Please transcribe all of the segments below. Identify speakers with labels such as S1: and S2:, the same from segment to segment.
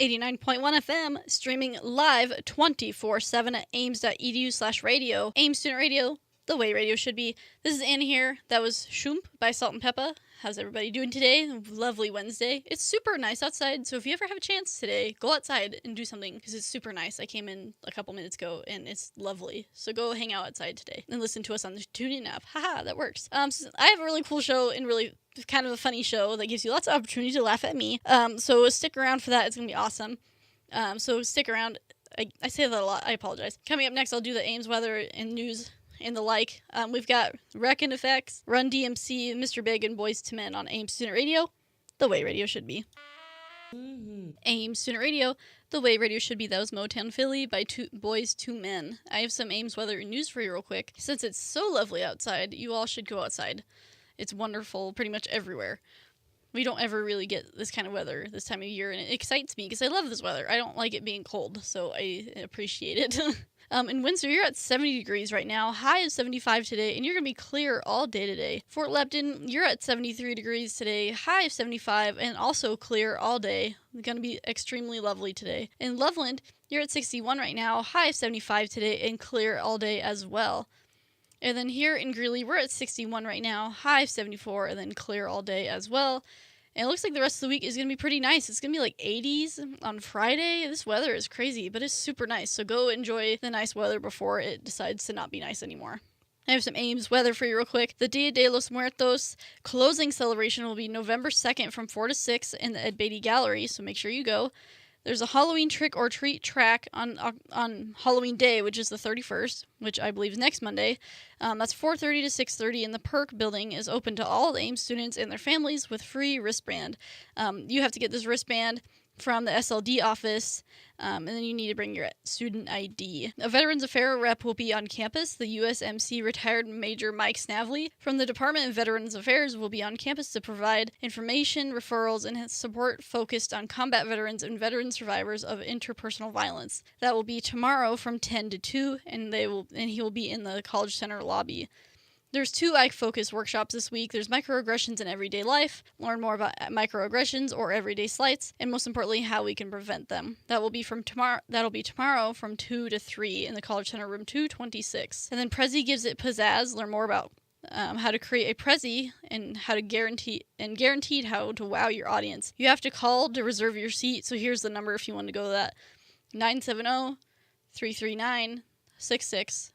S1: 89.1 FM, streaming live 24/7 at ames.edu/radio. Ames Student Radio, the way radio should be. This is Anna here. That was Shump by Salt and Peppa. How's everybody doing today? Lovely Wednesday. It's super nice outside, so if you ever have a chance today, go outside and do something, because it's super nice. I came in a couple minutes ago, and it's lovely. So go hang out outside today and listen to us on the TuneIn app. Haha, that works. So I have a really cool show and really kind of a funny show that gives you lots of opportunity to laugh at me. So stick around for that. It's going to be awesome. So stick around. I say that a lot. I apologize. Coming up next, I'll do the Ames weather and news and the like. We've got Wreck and Effects, Run DMC, Mr. Big, and Boys to Men on Ames Student Radio, the way radio should be. Ames Student Radio, the way radio should be. That was Motown Philly by Boys to Men. I have some Ames weather and news for you real quick. Since it's so lovely outside, you all should go outside. It's wonderful pretty much everywhere. We don't ever really get this kind of weather this time of year, and it excites me because I love this weather. I don't like it being cold, so I appreciate it. In Windsor, you're at 70 degrees right now. High is 75 today, and you're going to be clear all day today. Fort Lupton, you're at 73 degrees today. High of 75, and also clear all day. It's going to be extremely lovely today. In Loveland, you're at 61 right now. High of 75 today, and clear all day as well. And then here in Greeley, we're at 61 right now. High of 74, and then clear all day as well. And it looks like the rest of the week is going to be pretty nice. It's going to be like 80s on Friday. This weather is crazy, but it's super nice. So go enjoy the nice weather before it decides to not be nice anymore. I have some Ames weather for you real quick. The Dia de los Muertos closing celebration will be November 2nd from 4 to 6 in the Ed Beatty Gallery, so make sure you go. There's a Halloween trick or treat track on Halloween Day, which is the 31st, which I believe is next Monday. That's 4:30 to 6:30, and the Perk building is open to all the Ames students and their families with free wristband. You have to get this wristband from the SLD office, and then you need to bring your student ID. A Veterans Affairs rep will be on campus. The USMC retired Major Mike Snavely from the Department of Veterans Affairs will be on campus to provide information, referrals, and support focused on combat veterans and veteran survivors of interpersonal violence. That will be tomorrow from 10 to 2, and he will be in the College Center lobby. There's 2 Ike-focused workshops this week. There's microaggressions in everyday life, learn more about microaggressions or everyday slights, and most importantly, how we can prevent them. That'll be tomorrow from 2 to 3 in the College Center room 226. And then Prezi gives it pizzazz. Learn more about how to create a Prezi and how to guaranteed how to wow your audience. You have to call to reserve your seat. So here's the number if you want to go to that: 970-339-6636.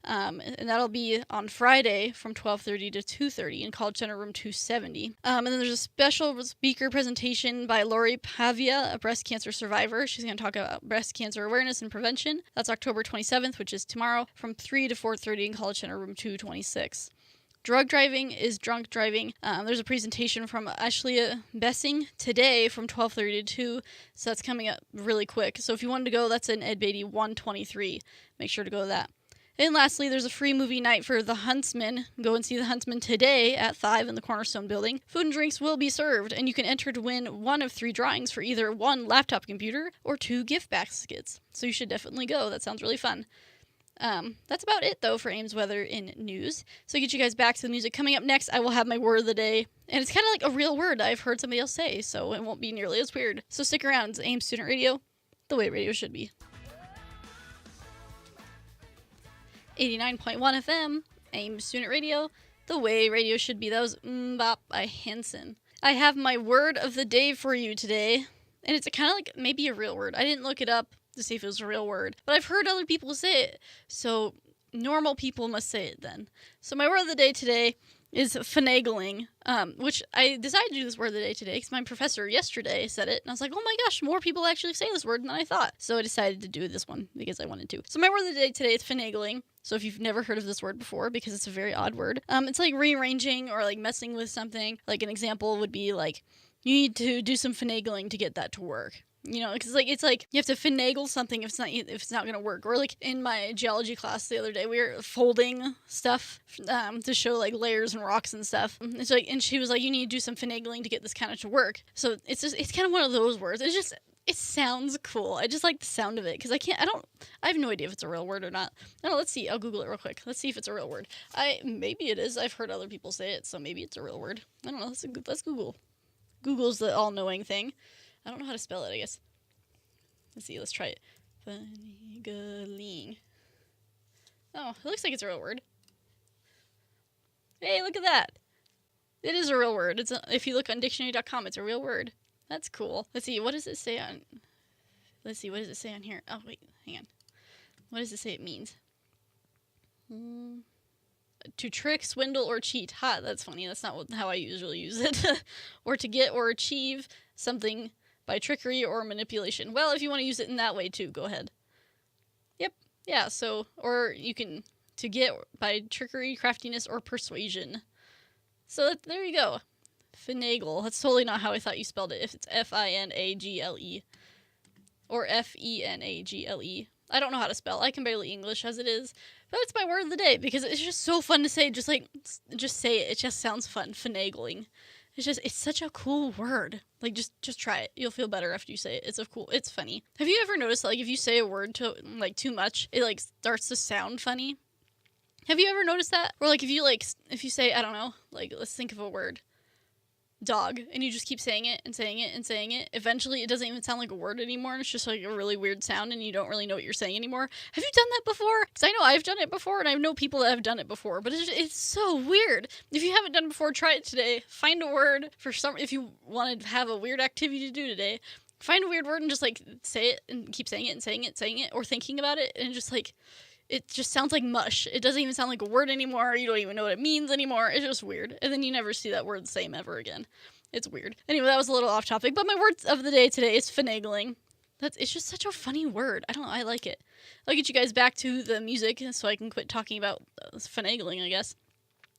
S1: And that'll be on Friday from 12:30 to 2:30 in College Center room 270. And then there's a special speaker presentation by Lori Pavia, a breast cancer survivor. She's going to talk about breast cancer awareness and prevention. That's October 27th, which is tomorrow, from 3 to 4:30 in College Center room 226. Drug driving is drunk driving. There's a presentation from Ashley Bessing today from 12:30 to 2, so that's coming up really quick. So if you wanted to go, that's in Ed Beatty 123. Make sure to go to that. And lastly, there's a free movie night for The Huntsman. Go and see The Huntsman today at 5 in the Cornerstone building. Food and drinks will be served, and you can enter to win one of 3 drawings for either 1 laptop computer or 2 gift baskets. So you should definitely go. That sounds really fun. That's about it, though, for Ames weather in news. So get you guys back to the music. Coming up next, I will have my word of the day. And it's kind of like a real word I've heard somebody else say, so it won't be nearly as weird. So stick around. It's Ames Student Radio, the way radio should be. 89.1 FM, Ames Student Radio, the way radio should be. That was Mbop by Hanson. I have my word of the day for you today, and it's kind of like maybe a real word. I didn't look it up to see if it was a real word, but I've heard other people say it, so normal people must say it then. So my word of the day today is finagling, which I decided to do this word of the day today because my professor yesterday said it, and I was like, oh my gosh, more people actually say this word than I thought. So I decided to do this one because I wanted to. So my word of the day today is finagling. So if you've never heard of this word before, because it's a very odd word, it's like rearranging or like messing with something. Like an example would be like, you need to do some finagling to get that to work. You know, because it's like you have to finagle something if it's not going to work. Or like in my geology class the other day, we were folding stuff to show like layers and rocks and stuff. It's like, and she was like, you need to do some finagling to get this kind of to work. So it's kind of one of those words. It sounds cool. I just like the sound of it because I have no idea if it's a real word or not. No, let's see. I'll Google it real quick. Let's see if it's a real word. Maybe it is. I've heard other people say it, so maybe it's a real word. I don't know. Let's Google. Google's the all-knowing thing. I don't know how to spell it, I guess. Let's see, let's try it. Finagling. Oh, it looks like it's a real word. Hey, look at that. It is a real word. If you look on dictionary.com, it's a real word. That's cool. Let's see, what does it say on... Let's see, what does it say on here? Oh, wait, hang on. What does it say it means? To trick, swindle, or cheat. Ha, that's funny. That's not how I usually use it. Or to get or achieve something by trickery or manipulation. Well, if you want to use it in that way too, go ahead. Yep. Yeah, so, or you can, to get by trickery, craftiness, or persuasion. So there you go. Finagle. That's totally not how I thought you spelled it. If it's Finagle. Or Fenagle. I don't know how to spell. I can barely English as it is. But it's my word of the day because it's just so fun to say. Just say it. It just sounds fun. Finagling. It's such a cool word. Like, just try it. You'll feel better after you say it. It's funny. Have you ever noticed, like, if you say a word too much, it, like, starts to sound funny? Have you ever noticed that? Or, like, if you say, I don't know, like, let's think of a word. Dog, and you just keep saying it and saying it and saying it. Eventually, it doesn't even sound like a word anymore, and it's just like a really weird sound, and you don't really know what you're saying anymore. Have you done that before? Because I know I've done it before, and I know people that have done it before, but it's so weird. If you haven't done it before, try it today. Find a word if you want to have a weird activity to do today. Find a weird word and just, like, say it and keep saying it and saying it and saying it, or thinking about it, and just, like, it just sounds like mush. It doesn't even sound like a word anymore. You don't even know what it means anymore. It's just weird. And then you never see that word the same ever again. It's weird. Anyway, that was a little off topic, but my word of the day today is finagling. It's just such a funny word. I don't know. I like it. I'll get you guys back to the music so I can quit talking about finagling, I guess.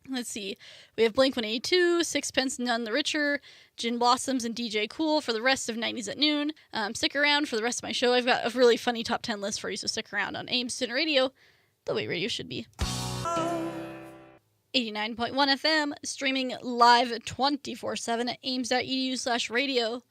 S1: Let's see. We have Blink-182, Sixpence None the Richer, Gin Blossoms, and DJ Cool for the rest of 90s at Noon. Stick around for the rest of my show. I've got a really funny top 10 list for you, so stick around on AIM Student Radio, the way radio should be. 89.1 FM, streaming live 24/7 at ames.edu/radio.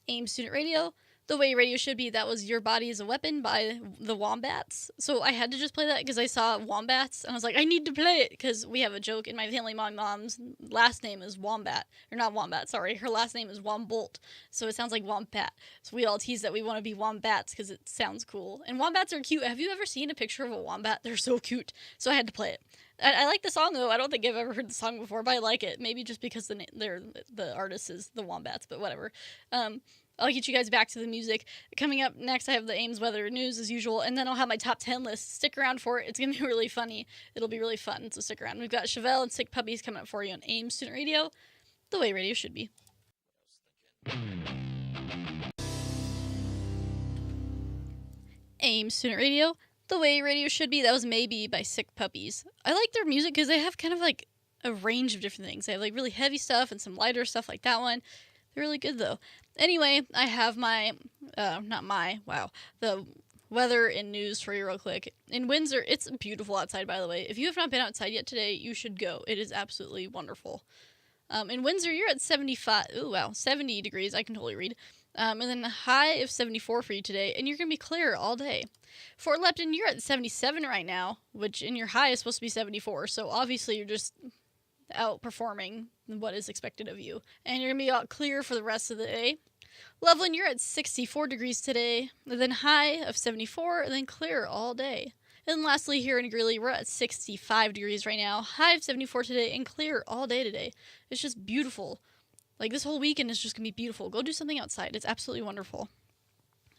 S1: AIM Student Radio, the way radio should be. That was Your Body is a Weapon by the Wombats. So I had to just play that because I saw Wombats, and I was like, I need to play it, because we have a joke in my family. My mom's last name is Wombat. Or not Wombat, sorry. Her last name is Wombolt. So it sounds like Wombat. So we all tease that we want to be Wombats because it sounds cool. And Wombats are cute. Have you ever seen a picture of a Wombat? They're so cute. So I had to play it. I like the song, though. I don't think I've ever heard the song before, but I like it. Maybe just because the artist is the Wombats, but whatever. I'll get you guys back to the music. Coming up next, I have the Ames weather news as usual, and then I'll have my top 10 list. Stick around for it. It's going to be really funny. It'll be really fun, so stick around. We've got Chevelle and Sick Puppies coming up for you on Ames Student Radio, the way radio should be. Ames Student Radio, the way radio should be. That was Maybe by Sick Puppies. I like their music because they have kind of like a range of different things. They have like really heavy stuff and some lighter stuff like that one. They're really good though. Anyway, I have the weather and news for you real quick. In Windsor, it's beautiful outside, by the way. If you have not been outside yet today, you should go. It is absolutely wonderful. In Windsor, you're at 70 degrees. I can totally read. And then a high of 74 for you today, and you're going to be clear all day. Fort Lupton, you're at 77 right now, and your high is supposed to be 74, so obviously you're just outperforming what is expected of you. And you're going to be out clear for the rest of the day. Loveland, you're at 64 degrees today, and then high of 74, and then clear all day. And lastly, here in Greeley, we're at 65 degrees right now, high of 74 today, and clear all day today. It's just beautiful. Like, this whole weekend is just going to be beautiful. Go do something outside. It's absolutely wonderful.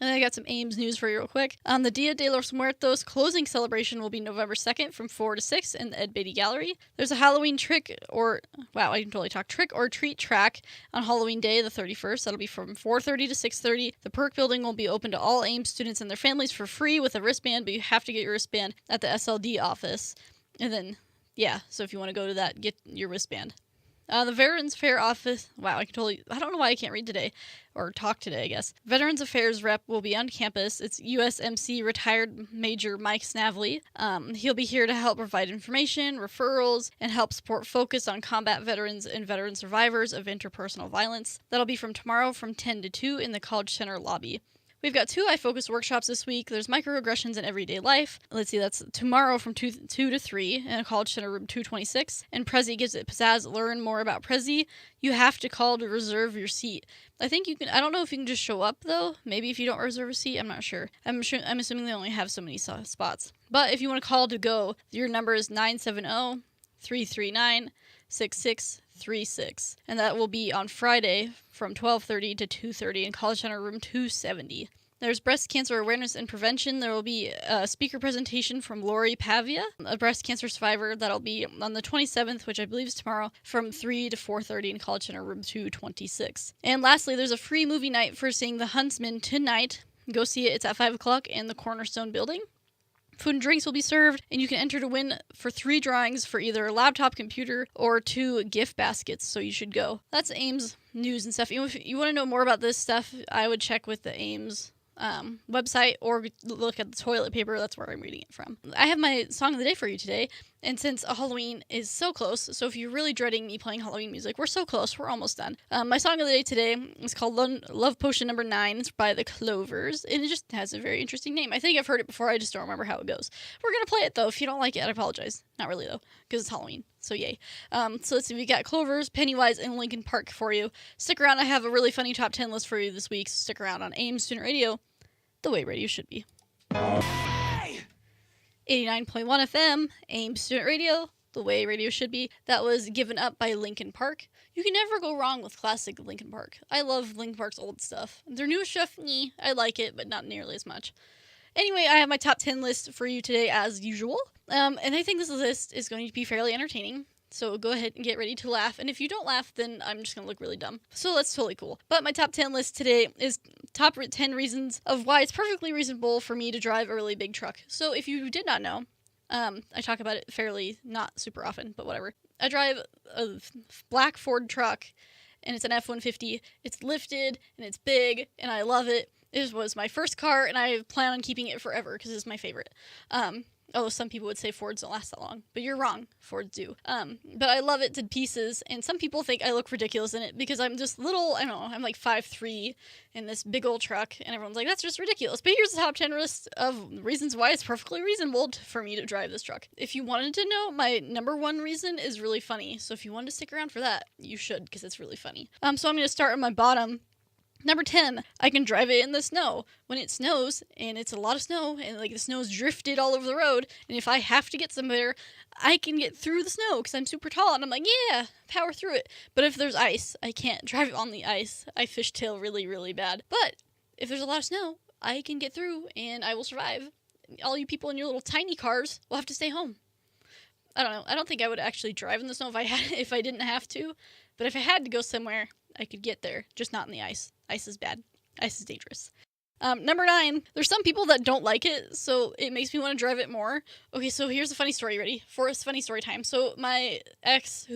S1: And then I got some Ames news for you real quick. The Dia de los Muertos closing celebration will be November 2nd from 4 to 6 in the Ed Beatty Gallery. There's a Halloween trick or treat track on Halloween Day, the 31st. That'll be from 4:30 to 6:30. The Perk Building will be open to all Ames students and their families for free with a wristband, but you have to get your wristband at the SLD office. And then, so if you want to go to that, get your wristband. The Veterans Fair office, I don't know why I can't read today, or talk today, I guess. Veterans Affairs rep will be on campus. It's USMC retired Major Mike Snavely. He'll be here to help provide information, referrals, and help support focus on combat veterans and veteran survivors of interpersonal violence. That'll be from tomorrow from 10 to 2 in the College Center lobby. We've got 2 iFocus workshops this week. There's microaggressions in everyday life. Let's see, that's tomorrow from 2 to 3 in a College Center room 226. And Prezi gives it pizzazz. Learn more about Prezi. You have to call to reserve your seat. I think you can. I don't know if you can just show up though. Maybe if you don't reserve a seat, I'm not sure. I'm assuming they only have so many spots. But if you want to call to go, your number is 970-339-6636, and that will be on Friday from 12:30 to 2:30 in College Center room 270. There's breast cancer awareness and prevention. There will be a speaker presentation from Lori Pavia, a breast cancer survivor. That'll be on the 27th, which I believe is tomorrow, from 3 to 4:30 in College Center room 226. And lastly, there's a free movie night for seeing The Huntsman tonight. Go see it. It's at 5 o'clock in the Cornerstone building. Food and drinks will be served, and you can enter to win for 3 drawings for either a laptop, computer, or 2 gift baskets, so you should go. That's Ames news and stuff. If you want to know more about this stuff, I would check with the Ames website or look at the toilet paper. That's where I'm reading it from. I have my song of the day for you today, and since Halloween is so close, so if you're really dreading me playing Halloween music, we're so close, we're almost done. My song of the day today is called Love Potion Number 9. It's by the Clovers, and it just has a very interesting name. I think I've heard it before, I just don't remember how it goes. We're gonna play it though. If you don't like it, I apologize. Not really though, because it's Halloween, so yay. So let's see, we got Clovers, Pennywise, and Linkin Park for you. Stick around, I have a really funny top 10 list for you this week, so stick around on AIM Student Radio, the way radio should be. 89.1 FM, AIM Student Radio, the way radio should be. That was Given Up by Linkin Park. You can never go wrong with classic Linkin Park. I love Linkin Park's old stuff. Their new stuff, I like it, but not nearly as much. Anyway, I have my top 10 list for you today as usual. And I think this list is going to be fairly entertaining. So go ahead and get ready to laugh. And if you don't laugh, then I'm just going to look really dumb. So that's totally cool. But my top 10 list today is top 10 reasons of why it's perfectly reasonable for me to drive a really big truck. So if you did not know, I talk about it fairly not super often, but whatever. I drive a black Ford truck, and it's an F-150. It's lifted, and it's big, and I love it. It was my first car, and I plan on keeping it forever because it's my favorite. Although some people would say Fords don't last that long, but you're wrong. Fords do. But I love it to pieces, and some people think I look ridiculous in it because I'm just little, I don't know, I'm like 5'3" in this big old truck, and everyone's like, that's just ridiculous. But here's the top 10 list of reasons why it's perfectly reasonable for me to drive this truck. If you wanted to know, my number 1 reason is really funny, so if you wanted to stick around for that, you should, because it's really funny. So I'm going to start on my bottom. Number 10, I can drive it in the snow. When it snows, and it's a lot of snow, and like the snow's drifted all over the road, and if I have to get somewhere, I can get through the snow because I'm super tall, and I'm like, yeah, power through it. But if there's ice, I can't drive on the ice. I fishtail really, really bad. But if there's a lot of snow, I can get through, and I will survive. All you people in your little tiny cars will have to stay home. I don't know. I don't think I would actually drive in the snow if I didn't have to. But if I had to go somewhere, I could get there, just not in the ice. Ice is bad. Ice is dangerous. Number 9, there's some people that don't like it, so it makes me want to drive it more. Okay, so here's a funny story. Ready? For a funny story time. So my ex,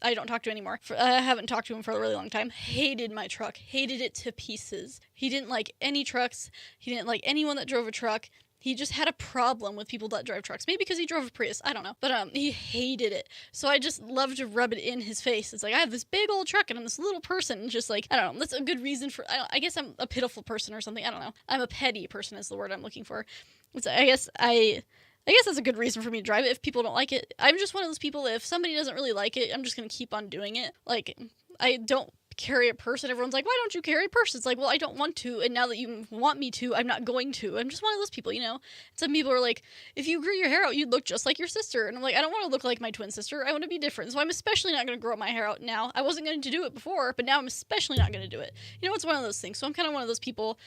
S1: I don't talk to anymore. I haven't talked to him for a really long time. Hated my truck. Hated it to pieces. He didn't like any trucks. He didn't like anyone that drove a truck. He just had a problem with people that drive trucks. Maybe because he drove a Prius. I don't know. But he hated it. So I just love to rub it in his face. It's like, I have this big old truck and I'm this little person. And just like, I don't know. That's a good reason for... I guess I'm a pitiful person or something. I don't know. I'm a petty person is the word I'm looking for. I guess that's a good reason for me to drive it if people don't like it. I'm just one of those people, if somebody doesn't really like it, I'm just going to keep on doing it. Like, I don't carry a purse, and everyone's like, why don't you carry a purse? It's like, well, I don't want to, and now that you want me to, I'm not going to. I'm just one of those people, you know? Some people are like, if you grew your hair out, you'd look just like your sister. And I'm like, I don't want to look like my twin sister. I want to be different. So I'm especially not going to grow my hair out now. I wasn't going to do it before, but now I'm especially not going to do it. You know, it's one of those things. So I'm kind of one of those people.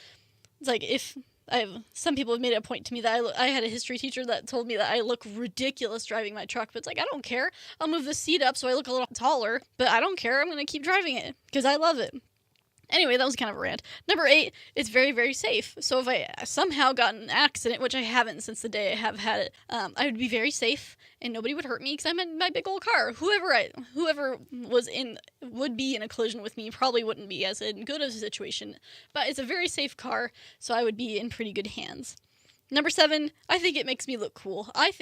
S1: It's like, some people have made it a point to me that I had a history teacher that told me that I look ridiculous driving my truck, but it's like, I don't care. I'll move the seat up so I look a little taller, but I don't care. I'm going to keep driving it because I love it. Anyway, that was kind of a rant. Number 8, it's very, very safe. So if I somehow got in an accident, which I haven't since the day I have had it, I would be very safe and nobody would hurt me because I'm in my big old car. Whoever would be in a collision with me probably wouldn't be as in good of a situation. But it's a very safe car, so I would be in pretty good hands. Number 7, I think it makes me look cool. I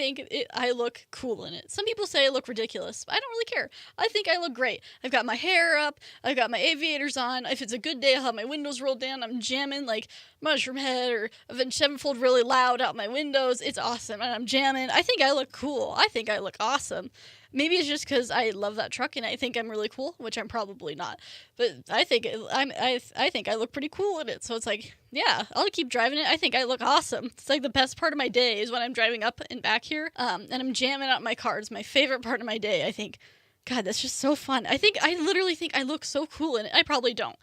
S1: look cool in it. Some people say I look ridiculous, but I don't really care. I think I look great. I've got my hair up, I've got my aviators on. If it's a good day, I'll have my windows rolled down. I'm jamming like Mushroom Head or Avenged Sevenfold really loud out my windows. It's awesome, and I'm jamming. I think I look cool. I think I look awesome. Maybe it's just because I love that truck and I think I'm really cool, which I'm probably not. But I think I think I look pretty cool in it. So it's like, yeah, I'll keep driving it. I think I look awesome. It's like the best part of my day is when I'm driving up and back here, and I'm jamming out my car. It's my favorite part of my day. I think, God, that's just so fun. I literally think I look so cool in it. I probably don't.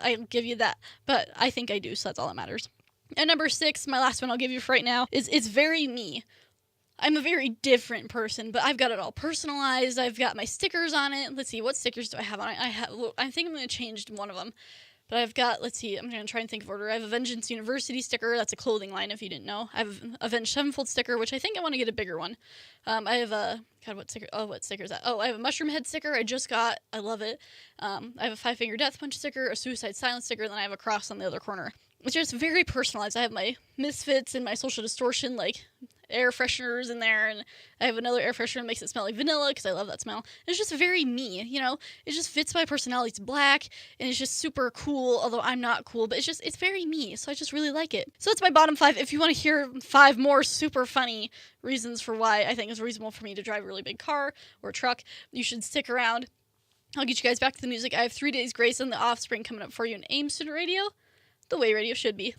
S1: I'll give you that, but I think I do. So that's all that matters. And number 6, my last one I'll give you for right now is it's very me. I'm a very different person, but I've got it all personalized. I've got my stickers on it. Let's see, what stickers do I have on it? I think I'm going to change one of them. But I've got, let's see, I'm going to try and think of order. I have a Vengeance University sticker. That's a clothing line, if you didn't know. I have a Avenged Sevenfold sticker, which I think I want to get a bigger one. I have a, God, what sticker? Oh, what sticker is that? Oh, I have a Mushroom Head sticker I just got. I love it. I have a 5-Finger Death Punch sticker, a Suicide Silence sticker, and then I have a cross on the other corner. It's just very personalized. I have my Misfits and my Social Distortion, like, air fresheners in there, and I have another air freshener that makes it smell like vanilla because I love that smell. It's just very me, you know? It just fits my personality. It's black, and it's just super cool, although I'm not cool, but it's very me, so I just really like it. So that's my bottom 5. If you want to hear 5 more super funny reasons for why I think it's reasonable for me to drive a really big car or truck, you should stick around. I'll get you guys back to the music. I have 3 Days Grace and The Offspring coming up for you in AIM Student Radio, the way radio should be.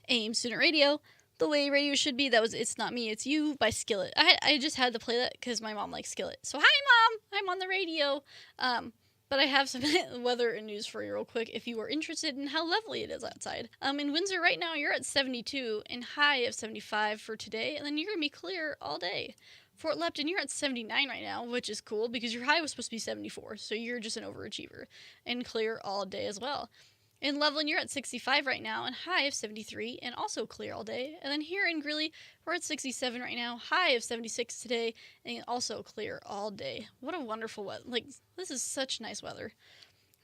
S1: AIM Student Radio, the way radio should be. That was It's Not Me, It's You by Skillet. I just had to play that because my mom likes Skillet. So hi, Mom! I'm on the radio. But I have some weather and news for you real quick if you are interested in how lovely it is outside. In Windsor right now, you're at 72 and high of 75 for today, and then you're going to be clear all day. Fort Lupton, you're at 79 right now, which is cool because your high was supposed to be 74, so you're just an overachiever, and clear all day as well. In Loveland, you're at 65 right now, and high of 73, and also clear all day. And then here in Greeley, we're at 67 right now, high of 76 today, and also clear all day. What a wonderful weather. Like, this is such nice weather.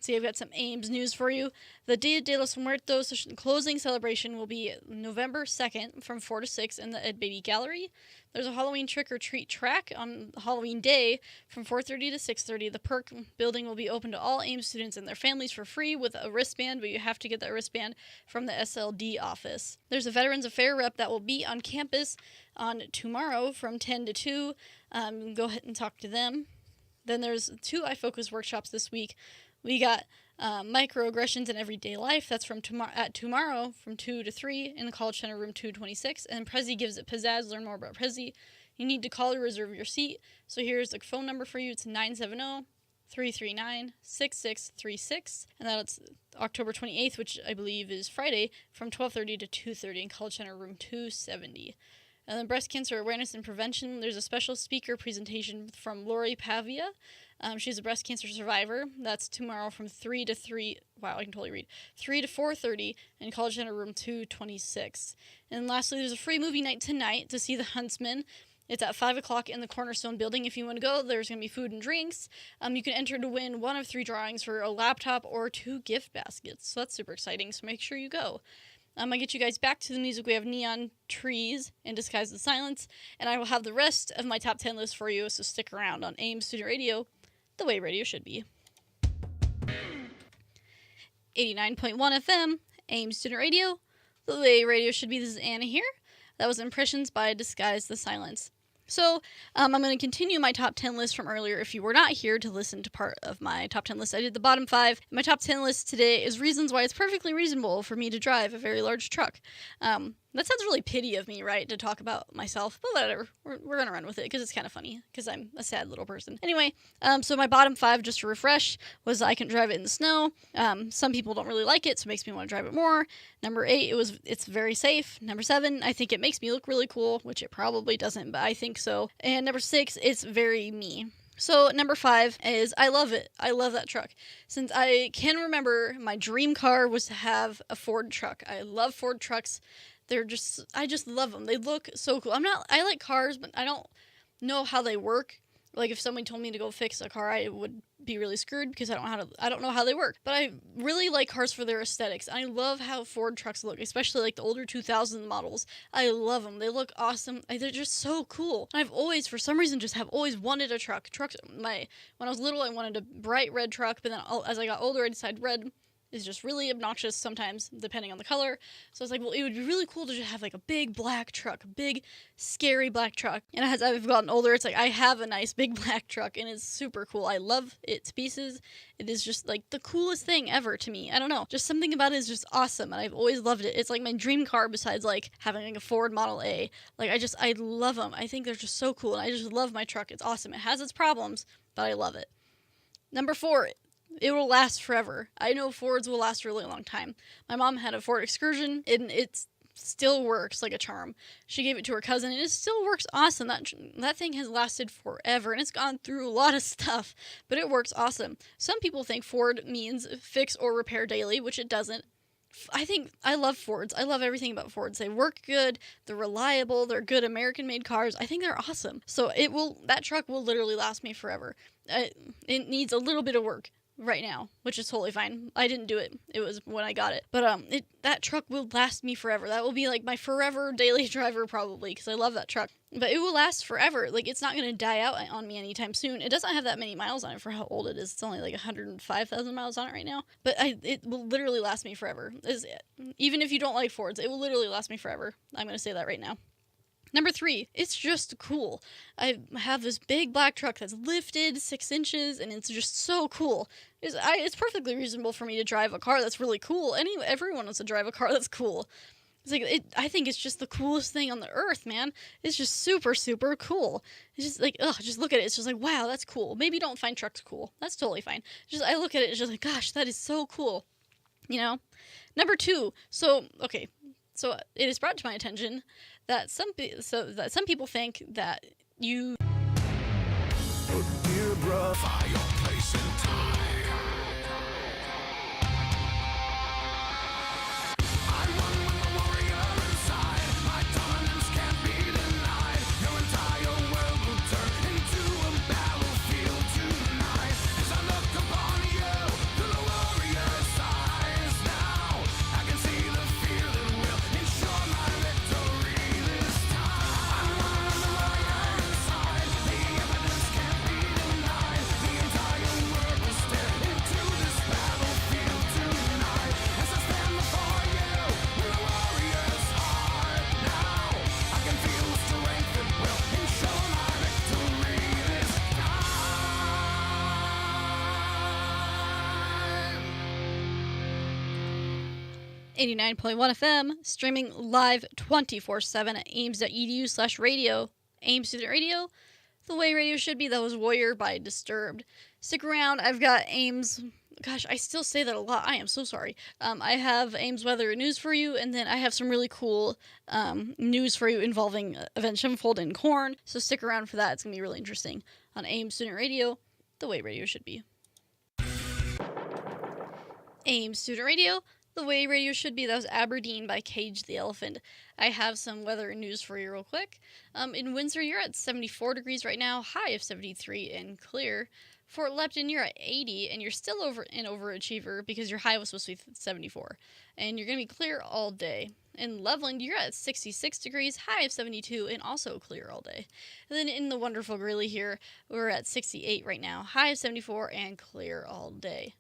S1: See, I've got some Ames news for you. The Dia de los Muertos closing celebration will be November 2nd from 4 to 6 in the Ed Beatty Gallery. There's a Halloween trick-or-treat track on Halloween Day from 4:30 to 6:30. The Perk building will be open to all Ames students and their families for free with a wristband, but you have to get that wristband from the SLD office. There's a Veterans Affairs rep that will be on campus on tomorrow from 10 to 2. Go ahead and talk to them. Then there's 2 iFocus workshops this week. We got microaggressions in everyday life. That's from tomorrow from 2 to 3 in the College Center room 226. And Prezi gives it pizzazz. Learn more about Prezi. You need to call or reserve your seat. So here's the phone number for you. It's 970-339-6636. And that's October 28th, which I believe is Friday, from 12:30 to 2:30 in College Center room 270. And then breast cancer awareness and prevention. There's a special speaker presentation from Lori Pavia. She's a breast cancer survivor. That's tomorrow from 3 to 3. Wow, I can totally read. 3 to 4:30 in College Center room 226. And lastly, there's a free movie night tonight to see The Huntsman. It's at 5 o'clock in the Cornerstone building. If you want to go, there's going to be food and drinks. You can enter to win one of 3 drawings for a laptop or 2 gift baskets. So that's super exciting. So make sure you go. I get you guys back to the music. We have Neon Trees and Disguise the Silence. And I will have the rest of my top 10 list for you. So stick around on AIM Student Radio, the way radio should be. 89.1 FM, AIM Student Radio, the way radio should be. This is Anna here. That was Impressions by Disguise the Silence. So, I'm going to continue my top 10 list from earlier. If you were not here to listen to part of my top 10 list, I did the bottom 5. My top 10 list today is reasons why it's perfectly reasonable for me to drive a very large truck. That sounds really pity of me, right, to talk about myself, but whatever. We're going to run with it because it's kind of funny because I'm a sad little person. Anyway, so my bottom 5, just to refresh, was I can drive it in the snow. Some people don't really like it, so it makes me want to drive it more. Number 8, it's very safe. Number 7, I think it makes me look really cool, which it probably doesn't, but I think so. And number 6, it's very me. So number 5 is I love it. I love that truck. Since I can remember, my dream car was to have a Ford truck. I love Ford trucks. I just love them. They look so cool. I like cars, but I don't know how they work. Like if somebody told me to go fix a car, I would be really screwed because I don't know how they work. But I really like cars for their aesthetics. I love how Ford trucks look, especially like the older 2000 models. I love them. They look awesome. They're just so cool. I've always, for some reason, just have always wanted a truck. When I was little, I wanted a bright red truck, but then as I got older, I decided red is just really obnoxious sometimes, depending on the color. So I was like, well, it would be really cool to just have like a big black truck, a big, scary black truck. And as I've gotten older, it's like I have a nice big black truck, and it's super cool. I love it to pieces. It is just like the coolest thing ever to me. I don't know, just something about it is just awesome, and I've always loved it. It's like my dream car besides like having like a Ford Model A. Like I love them. I think they're just so cool, and I just love my truck. It's awesome. It has its problems, but I love it. Number 4. It will last forever. I know Fords will last a really long time. My mom had a Ford Excursion, and it still works like a charm. She gave it to her cousin, and it still works awesome. That thing has lasted forever, and it's gone through a lot of stuff, but it works awesome. Some people think Ford means fix or repair daily, which it doesn't. I love Fords. I love everything about Fords. They work good, they're reliable, they're good American-made cars. I think they're awesome. So that truck will literally last me forever. It needs a little bit of work right now, which is totally fine. I didn't do it. It was when I got it. But that truck will last me forever. That will be like my forever daily driver probably, because I love that truck. But it will last forever. Like, it's not going to die out on me anytime soon. It doesn't have that many miles on it for how old it is. It's only like 105,000 miles on it right now. But it will literally last me forever. Even if you don't like Fords, it will literally last me forever. I'm going to say that right now. Number 3, it's just cool. I have this big black truck that's lifted 6 inches, and it's just so cool. It's perfectly reasonable for me to drive a car that's really cool. Everyone wants to drive a car that's cool. It's like, I think it's just the coolest thing on the earth, man. It's just super, super cool. It's just like, just look at it. It's just like, wow, that's cool. Maybe don't find trucks cool. That's totally fine. I look at it, it's just like, gosh, that is so cool. You know? Number 2, so it is brought to my attention that some people think that you
S2: dear bruh, fireplace and time. I run with the warrior inside. My dominance can't be denied. Your entire world will turn into a battlefield tonight. As I look upon you through the warrior's eyes now, I can see the fear that will ensure my victory.
S1: .1 FM, streaming live 24/7 at ames.edu/radio. Ames Student Radio, the way radio should be. That was Warrior by Disturbed. Stick around. I've got Ames. Gosh, I still say that a lot. I am so sorry. I have Ames weather and news for you, and then I have some really cool news for you involving Avenged Sevenfold and Korn. So stick around for that. It's going to be really interesting on Ames Student Radio, the way radio should be. Ames Student Radio, the way radio should be. That was Aberdeen by Cage the Elephant. I have some weather and news for you real quick. In Windsor, you're at 74 degrees right now, high of 73 and clear. Fort Lupton, you're at 80, and you're still an overachiever because your high was supposed to be 74. And you're going to be clear all day. In Loveland, you're at 66 degrees, high of 72, and also clear all day. And then in the wonderful Greeley here, we're at 68 right now, high of 74, and clear all day.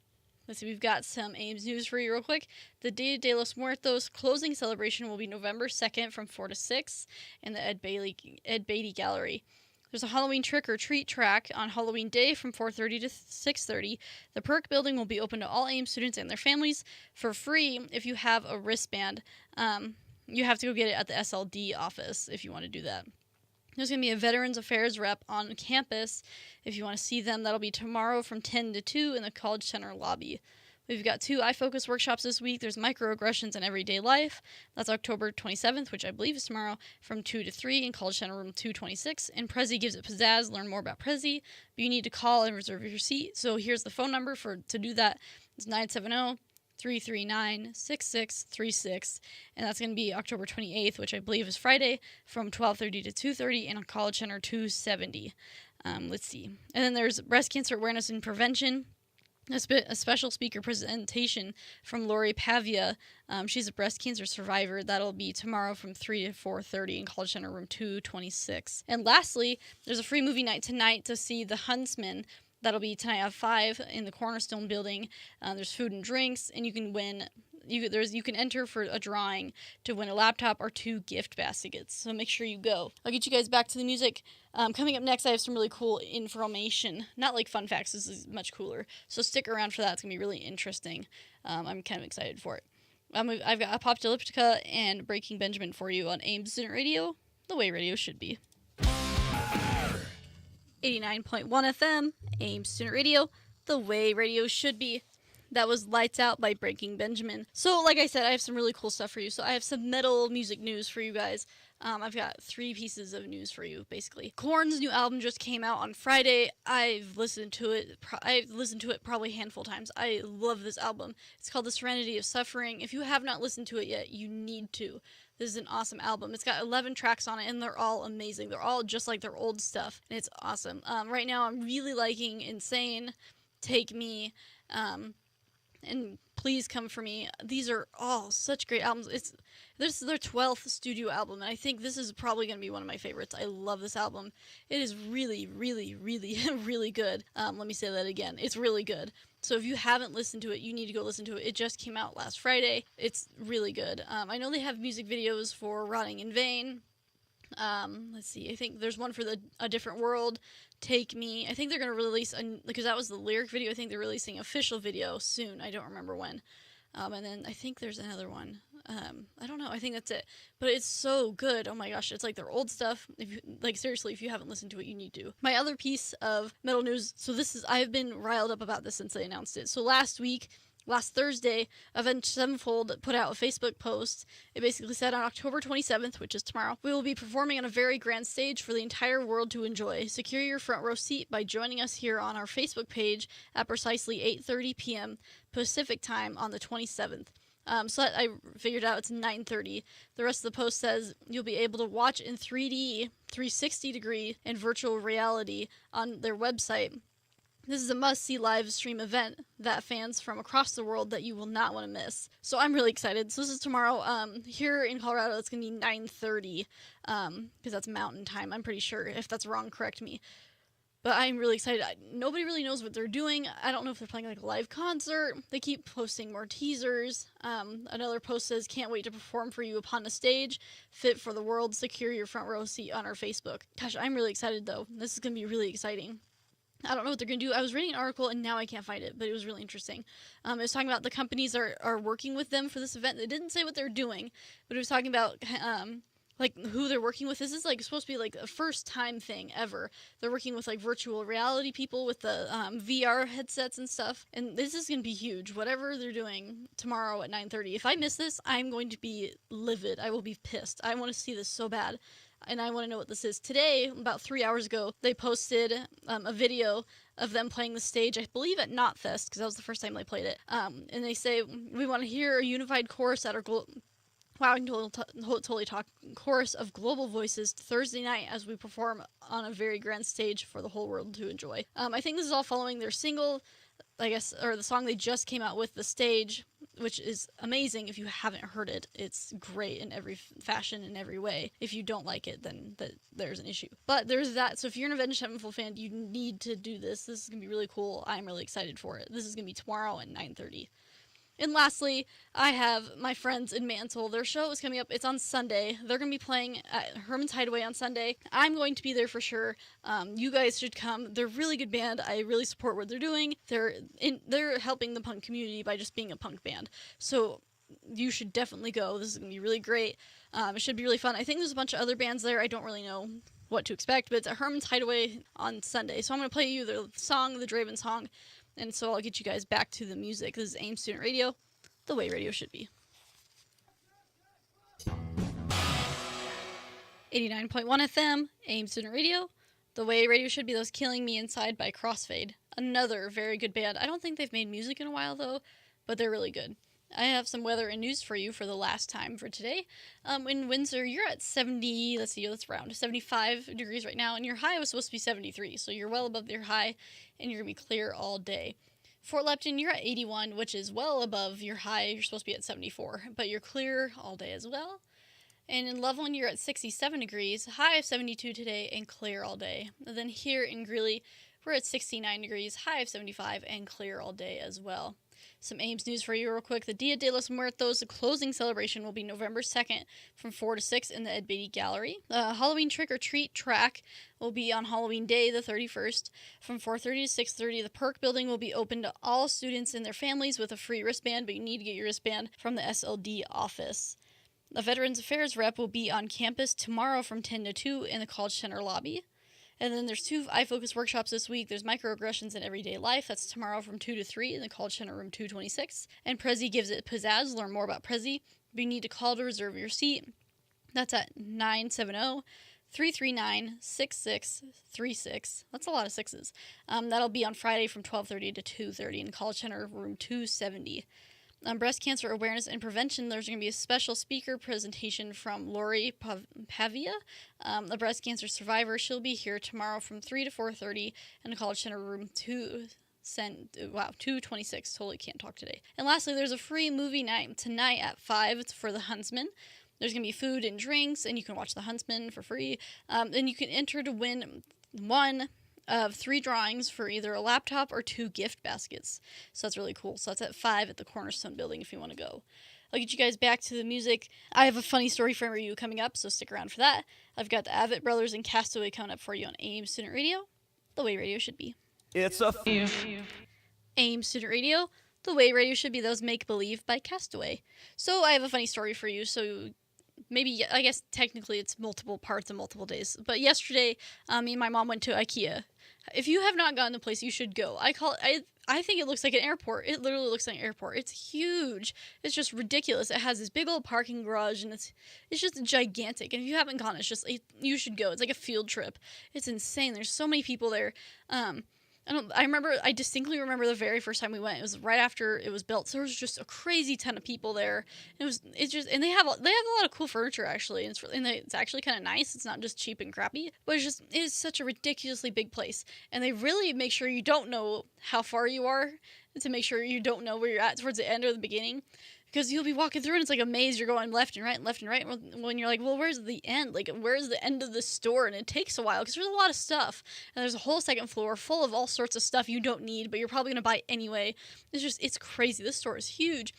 S1: Let's see, we've got some Ames news for you real quick. The Dia de los Muertos closing celebration will be November 2nd from 4 to 6 in the Ed Beatty Gallery. There's a Halloween trick-or-treat track on Halloween Day from 4:30 to 6:30. The Perk building will be open to all Ames students and their families for free if you have a wristband. You have to go get it at the SLD office if you want to do that. There's going to be a Veterans Affairs rep on campus. If you want to see them, that'll be tomorrow from 10 to 2 in the College Center lobby. We've got 2 iFocus workshops this week. There's Microaggressions in Everyday Life. That's October 27th, which I believe is tomorrow, from 2 to 3 in College Center Room 226. And Prezi gives it pizzazz. Learn more about Prezi. But you need to call and reserve your seat. So here's the phone number to do that. It's 970-339-6636, and that's going to be October 28th, which I believe is Friday, from 12:30 to 2:30 in College Center 270. Let's see. And then there's breast cancer awareness and prevention. A special speaker presentation from Lori Pavia. She's a breast cancer survivor. That'll be tomorrow from 3 to 4:30 in College Center Room 226. And lastly, there's a free movie night tonight to see The Huntsman. That'll be tonight at 5 in the Cornerstone Building. There's food and drinks, and you can win. You can enter for a drawing to win a laptop or 2 gift baskets. So make sure you go. I'll get you guys back to the music. Coming up next, I have some really cool information. Not like fun facts. This is much cooler. So stick around for that. It's going to be really interesting. I'm kind of excited for it. I've got Apocalyptica and Breaking Benjamin for you on AIM Student Radio, the way radio should be. 89.1 FM, AIM Student Radio, the way radio should be. That was Lights Out by Breaking Benjamin. So, like I said, I have some really cool stuff for you. So, I have some metal music news for you guys. I've got 3 pieces of news for you, basically. Korn's new album just came out on Friday. I've listened to it probably a handful of times. I love this album. It's called The Serenity of Suffering. If you have not listened to it yet, you need to. This is an awesome album. It's got 11 tracks on it, and they're all amazing. They're all just like their old stuff, and it's awesome. Right now, I'm really liking Insane, Take Me, and Please Come For Me. These are all such great albums. This is their 12th studio album, and I think this is probably going to be one of my favorites. I love this album. It is really, really, really, really good. Let me say that again. It's really good. So if you haven't listened to it, you need to go listen to it. It just came out last Friday. It's really good. I know they have music videos for Rotting in Vain. Let's see. I think there's one for A Different World, Take Me. I think they're going to release, because that was the lyric video, I think they're releasing an official video soon. I don't remember when. And then I think there's another one. I don't know. I think that's it. But it's so good. Oh my gosh. It's like their old stuff. Seriously, if you haven't listened to it, you need to. My other piece of metal news. So I've been riled up about this since they announced it. So last Thursday, Avenged Sevenfold put out a Facebook post. It basically said on October 27th, which is tomorrow, we will be performing on a very grand stage for the entire world to enjoy. Secure your front row seat by joining us here on our Facebook page at precisely 8:30 p.m. Pacific time on the 27th. So I figured out it's 9:30. The rest of the post says you'll be able to watch in 3D, 360 degree, and virtual reality on their website. This is a must-see live stream event that fans from across the world that you will not want to miss. So I'm really excited. So this is tomorrow. Here in Colorado, it's going to be 9:30 because that's mountain time. I'm pretty sure. If that's wrong, correct me. But I'm really excited. Nobody really knows what they're doing. I don't know if they're playing like a live concert. They keep posting more teasers. Another post says, can't wait to perform for you upon a stage. Fit for the world. Secure your front row seat on our Facebook. Gosh, I'm really excited though. This is going to be really exciting. I don't know what they're going to do. I was reading an article and now I can't find it, but it was really interesting. It was talking about the companies are working with them for this event. They didn't say what they're doing, but it was talking about who they're working with. This is supposed to be a first time thing ever. They're working with virtual reality people with the VR headsets and stuff. And this is going to be huge. Whatever they're doing tomorrow at 9:30. If I miss this, I'm going to be livid. I will be pissed. I want to see this so bad. And I want to know what this is. Today, about 3 hours ago, they posted a video of them playing the stage, I believe at Knotfest, because that was the first time they played it. And they say, we want to hear a unified chorus at our Wow, I can totally talk. Chorus of global voices Thursday night as we perform on a very grand stage for the whole world to enjoy. I think this is all following their single, I guess, or the song they just came out with, The Stage, which is amazing. If you haven't heard it, it's great in every fashion, in every way. If you don't like it, then there's an issue. But there's that. So if you're an Avenged Sevenfold fan, you need to do this. This is going to be really cool. I'm really excited for it. This is going to be tomorrow at 9:30. And lastly, I have my friends in Mansell. Their show is coming up. It's on Sunday. They're going to be playing at Herman's Hideaway on Sunday. I'm going to be there for sure. You guys should come. They're a really good band. I really support what they're doing. They're helping the punk community by just being a punk band. So you should definitely go. This is going to be really great. It should be really fun. I think there's a bunch of other bands there. I don't really know what to expect, but it's at Herman's Hideaway on Sunday. So I'm going to play you the song, the Draven song. And so I'll get you guys back to the music. This is AIM Student Radio, the way radio should be. 89.1 FM, AIM Student Radio, the way radio should be. Those Killing Me Inside by Crossfade. Another very good band. I don't think they've made music in a while, though, but they're really good. I have some weather and news for you for the last time for today. In Windsor, you're at 70, let's round, 75 degrees right now, and your high was supposed to be 73, so you're well above your high, and you're going to be clear all day. Fort Lupton, you're at 81, which is well above your high. You're supposed to be at 74, but you're clear all day as well. And in Loveland, you're at 67 degrees, high of 72 today, and clear all day. And then here in Greeley, we're at 69 degrees, high of 75, and clear all day as well. Some Ames news for you real quick. The Dia de los Muertos, the closing celebration, will be November 2nd from 4 to 6 in the Ed Beatty Gallery. The Halloween trick-or-treat track will be on Halloween Day, the 31st, from 4:30 to 6:30. The Perk Building will be open to all students and their families with a free wristband, but you need to get your wristband from the SLD office. The Veterans Affairs rep will be on campus tomorrow from 10 to 2 in the College Center lobby. And then there's 2 iFocus workshops this week. There's Microaggressions in Everyday Life. That's tomorrow from 2 to 3 in the College Center room 226. And Prezi gives it pizzazz. Learn more about Prezi. But you need to call to reserve your seat. That's at 970-339-6636. That's a lot of sixes. That'll be on Friday from 12:30 to 2:30 in College Center room 270. Breast cancer awareness and prevention, there's going to be a special speaker presentation from Lori Pavia, a breast cancer survivor. She'll be here tomorrow from 3 to 4:30 in the College Center room 226. Totally can't talk today. And lastly, there's a free movie night tonight at 5. It's for the Huntsman. There's going to be food and drinks, and you can watch the Huntsman for free. And you can enter to win one of 3 drawings for either a laptop or 2 gift baskets. So that's really cool. So that's at 5 at the Cornerstone Building if you want to go. I'll get you guys back to the music. I have a funny story for you coming up, so stick around for that. I've got the Avett Brothers and Castaway coming up for you on AIM Student Radio, the way radio should be.
S2: It's a
S1: AIM Student Radio, the way radio should be. That was Make Believe by Castaway. So I have a funny story for you. So maybe, I guess technically it's multiple parts and multiple days. But yesterday, me and my mom went to IKEA. If you have not gotten the place, you should go. I think it looks like an airport. It literally looks like an airport. It's huge. It's just ridiculous. It has this big old parking garage, and it's just gigantic. And if you haven't gone, you should go. It's like a field trip. It's insane. There's so many people there. I distinctly remember the very first time we went. It was right after it was built, so there was just a crazy ton of people there. And and they have a lot of cool furniture actually, and it's actually kind of nice. It's not just cheap and crappy, but it is such a ridiculously big place. And they really make sure you don't know how far you are, to make sure you don't know where you're at towards the end or the beginning. Because you'll be walking through and it's like a maze. You're going left and right and left and right. When you're like, well, where's the end? Like, where's the end of the store? And it takes a while because there's a lot of stuff. And there's a whole second floor full of all sorts of stuff you don't need, but you're probably going to buy anyway. It's crazy. This store is huge.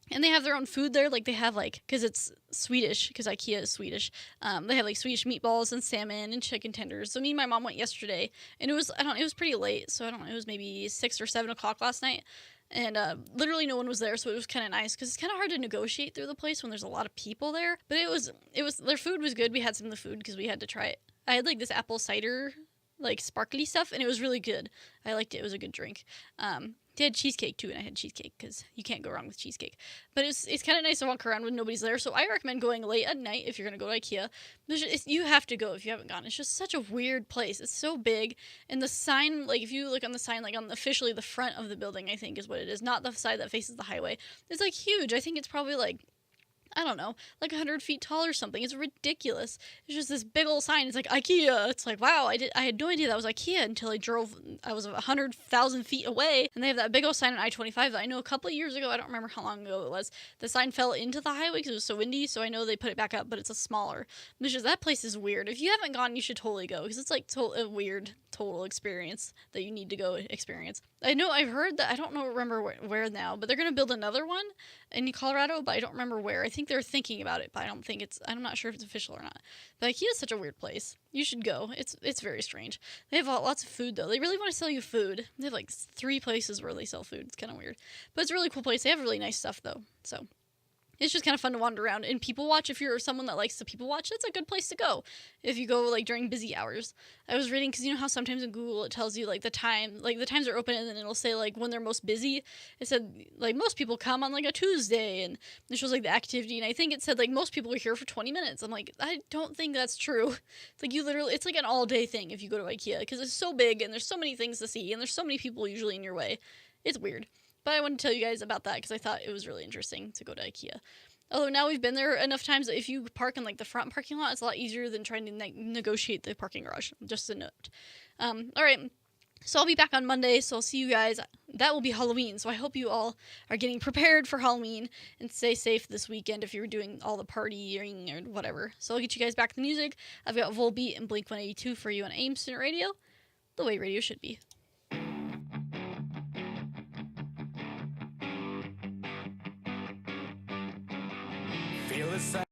S1: And they have their own food there. Like, they have, because it's Swedish, because IKEA is Swedish, they have, Swedish meatballs and salmon and chicken tenders. So me and my mom went yesterday, and it was pretty late. So, it was maybe 6 or 7 o'clock last night. And literally no one was there, so it was kind of nice, because it's kind of hard to negotiate through the place when there's a lot of people there. But their food was good. We had some of the food because we had to try it. I had, this apple cider, sparkly stuff, and it was really good. I liked it. It was a good drink. They had cheesecake, too, and I had cheesecake, because you can't go wrong with cheesecake. But it's kind of nice to walk around when nobody's there, so I recommend going late at night if you're going to go to IKEA. You have to go if you haven't gone. It's just such a weird place. It's so big, and the sign, if you look on the sign, on officially the front of the building, I think is what it is, not the side that faces the highway. It's, huge. I think it's probably, I don't know, 100 feet tall or something. It's ridiculous. It's just this big old sign. It's like IKEA. It's like, wow, I had no idea that was IKEA until I was 100,000 feet away. And they have that big old sign on I-25 that I know a couple of years ago, I don't remember how long ago it was, the sign fell into the highway because it was so windy, so I know they put it back up, but it's a smaller. That place is weird. If you haven't gone, you should totally go, because it's a weird total experience that you need to go experience. I've heard that, I don't remember where now, but they're going to build another one in Colorado, but I don't remember where. I think they're thinking about it, but I'm not sure if it's official or not. But IKEA is such a weird place. You should go. It's very strange. They have lots of food, though. They really want to sell you food. They have 3 places where they sell food. It's kind of weird. But it's a really cool place. They have really nice stuff, though. So it's just kind of fun to wander around and people watch. If you're someone that likes to people watch, that's a good place to go. If you go during busy hours. I was reading, because you know how sometimes in Google it tells you the time, the times are open, and then it'll say when they're most busy. It said most people come on a Tuesday, and it shows the activity, and I think it said most people are here for 20 minutes. I'm I don't think that's true. It's you literally, it's an all day thing if you go to IKEA, because it's so big and there's so many things to see and there's so many people usually in your way. It's weird. But I wanted to tell you guys about that because I thought it was really interesting to go to IKEA. Although now we've been there enough times that if you park in like the front parking lot, it's a lot easier than trying to negotiate the parking garage. Just a note. All right. So I'll be back on Monday, so I'll see you guys. That will be Halloween, so I hope you all are getting prepared for Halloween and stay safe this weekend if you're doing all the partying or whatever. So I'll get you guys back to the music. I've got Volbeat and Blink-182 for you on AIM Student Radio, the way radio should be.
S2: Feel the